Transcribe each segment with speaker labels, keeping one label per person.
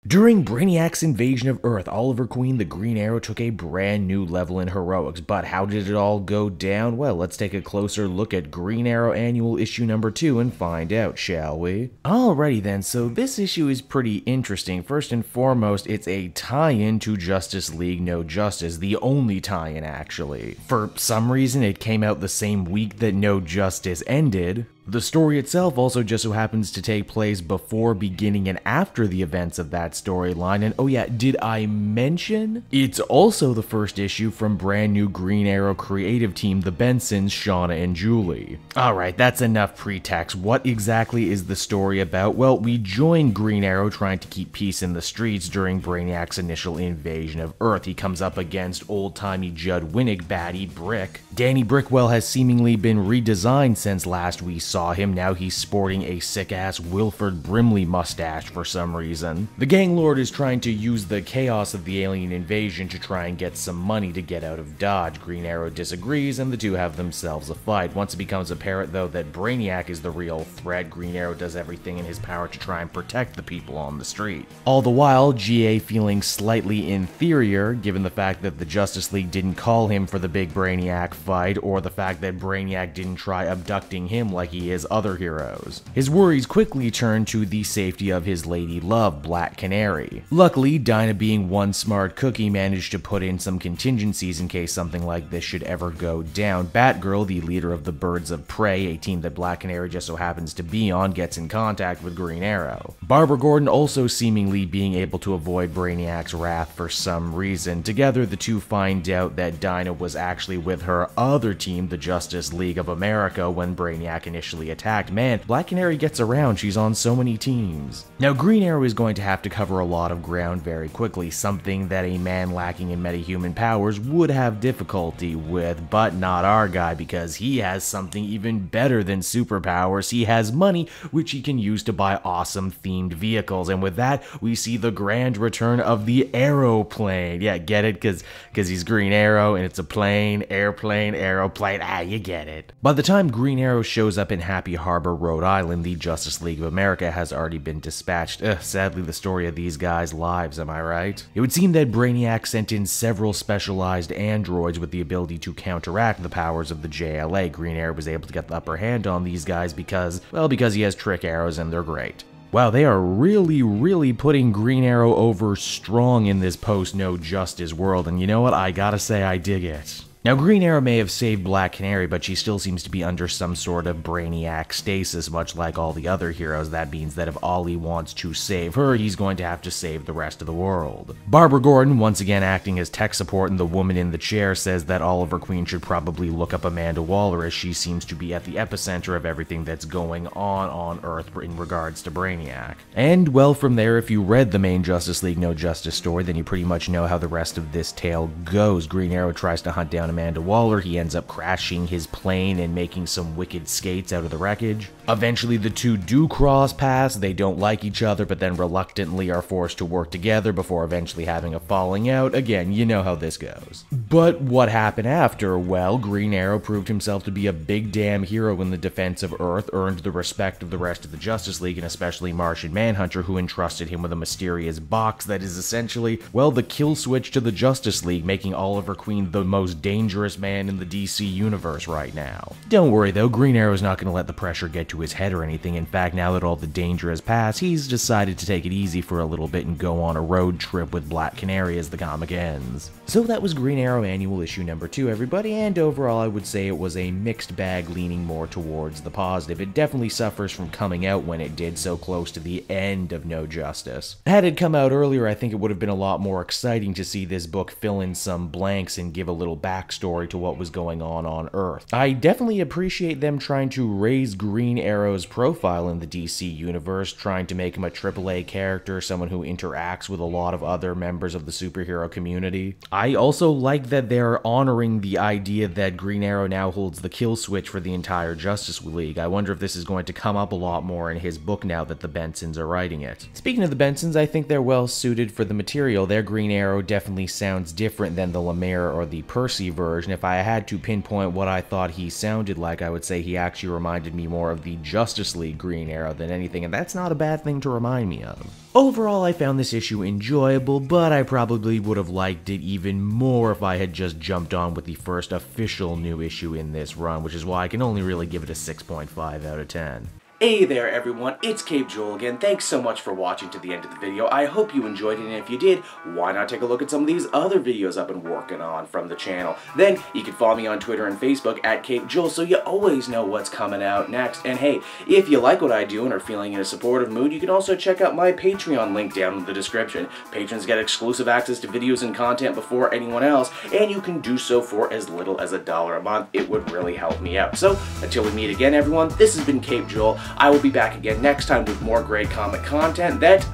Speaker 1: During Brainiac's invasion of Earth, Oliver Queen the Green Arrow took a brand new level in heroics, but how did it all go down? Well, let's take a closer look at Green Arrow Annual Issue number 2 and find out, shall we? Alrighty then, so this issue is pretty interesting. First and foremost, it's a tie-in to Justice League No Justice, the only tie-in actually. For some reason, it came out the same week that No Justice ended. The story itself also just so happens to take place before, beginning, and after the events of that storyline, and oh yeah, did I mention? It's also the first issue from brand new Green Arrow creative team, the Bensons, Shauna and Julie. Alright, that's enough pretext. What exactly is the story about? Well, we join Green Arrow trying to keep peace in the streets during Brainiac's initial invasion of Earth. He comes up against old-timey Judd Winnick baddie Brick. Danny Brickwell has seemingly been redesigned since last we saw him. Now he's sporting a sick-ass Wilford Brimley mustache for some reason. The gang lord is trying to use the chaos of the alien invasion to try and get some money to get out of Dodge. Green Arrow disagrees and the two have themselves a fight. Once it becomes apparent though that Brainiac is the real threat, Green Arrow does everything in his power to try and protect the people on the street. All the while, GA feeling slightly inferior given the fact that the Justice League didn't call him for the big Brainiac fight, or the fact that Brainiac didn't try abducting him like he is other heroes. His worries quickly turn to the safety of his lady love, Black Canary. Luckily, Dinah, being one smart cookie, managed to put in some contingencies in case something like this should ever go down. Batgirl, the leader of the Birds of Prey, a team that Black Canary just so happens to be on, gets in contact with Green Arrow. Barbara Gordon also seemingly being able to avoid Brainiac's wrath for some reason. Together, the two find out that Dinah was actually with her other team, the Justice League of America, when Brainiac initially attacked. Man, Black Canary gets around, she's on so many teams. Now, Green Arrow is going to have to cover a lot of ground very quickly, something that a man lacking in metahuman powers would have difficulty with, but not our guy, because he has something even better than superpowers. He has money, which he can use to buy awesome themed vehicles, and with that, we see the grand return of the Aeroplane. Yeah, get it? Because he's Green Arrow, and it's a plane, airplane, aeroplane, you get it. By the time Green Arrow shows up in Happy Harbor, Rhode Island, the Justice League of America has already been dispatched. Sadly, the story of these guys' lives, am I right? It would seem that Brainiac sent in several specialized androids with the ability to counteract the powers of the JLA. Green Arrow was able to get the upper hand on these guys because he has trick arrows and they're great. Wow, they are really putting Green Arrow over strong in this post-No Justice world, and you know what? I gotta say, I dig it. Now, Green Arrow may have saved Black Canary, but she still seems to be under some sort of Brainiac stasis, much like all the other heroes. That means that if Ollie wants to save her, he's going to have to save the rest of the world. Barbara Gordon, once again acting as tech support, and the woman in the chair says that Oliver Queen should probably look up Amanda Waller, as she seems to be at the epicenter of everything that's going on Earth in regards to Brainiac. And, well, from there, if you read the main Justice League No Justice story, then you pretty much know how the rest of this tale goes. Green Arrow tries to hunt down Amanda Waller. He ends up crashing his plane and making some wicked skates out of the wreckage. Eventually, the two do cross paths. They don't like each other, but then reluctantly are forced to work together before eventually having a falling out. Again, you know how this goes. But what happened after? Well, Green Arrow proved himself to be a big damn hero in the defense of Earth, earned the respect of the rest of the Justice League, and especially Martian Manhunter, who entrusted him with a mysterious box that is essentially, well, the kill switch to the Justice League, making Oliver Queen the most dangerous man in the DC universe right now. Don't worry though, Green Arrow's not going to let the pressure get to his head or anything. In fact, now that all the danger has passed, he's decided to take it easy for a little bit and go on a road trip with Black Canary as the comic ends. So that was Green Arrow Annual Issue number 2, everybody, and overall I would say it was a mixed bag leaning more towards the positive. It definitely suffers from coming out when it did, so close to the end of No Justice. Had it come out earlier, I think it would have been a lot more exciting to see this book fill in some blanks and give a little backstory to what was going on Earth. I definitely appreciate them trying to raise Green Arrow's profile in the DC universe, trying to make him a AAA character, someone who interacts with a lot of other members of the superhero community. I also like that they're honoring the idea that Green Arrow now holds the kill switch for the entire Justice League. I wonder if this is going to come up a lot more in his book now that the Bensons are writing it. Speaking of the Bensons, I think they're well suited for the material. Their Green Arrow definitely sounds different than the Lemire or the Percy version, if I had to pinpoint what I thought he sounded like, I would say he actually reminded me more of the Justice League Green Arrow than anything, and that's not a bad thing to remind me of. Overall, I found this issue enjoyable, but I probably would have liked it even more if I had just jumped on with the first official new issue in this run, which is why I can only really give it a 6.5 out of 10.
Speaker 2: Hey there everyone, it's Cape Joel again. Thanks so much for watching to the end of the video. I hope you enjoyed it, and if you did, why not take a look at some of these other videos I've been working on from the channel. Then, you can follow me on Twitter and Facebook at Cape Joel so you always know what's coming out next. And hey, if you like what I do and are feeling in a supportive mood, you can also check out my Patreon link down in the description. Patrons get exclusive access to videos and content before anyone else, and you can do so for as little as $1 a month. It would really help me out. So, until we meet again everyone, this has been Cape Joel. I will be back again next time with more great comic content that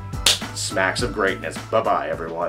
Speaker 2: smacks of greatness. Bye-bye, everyone.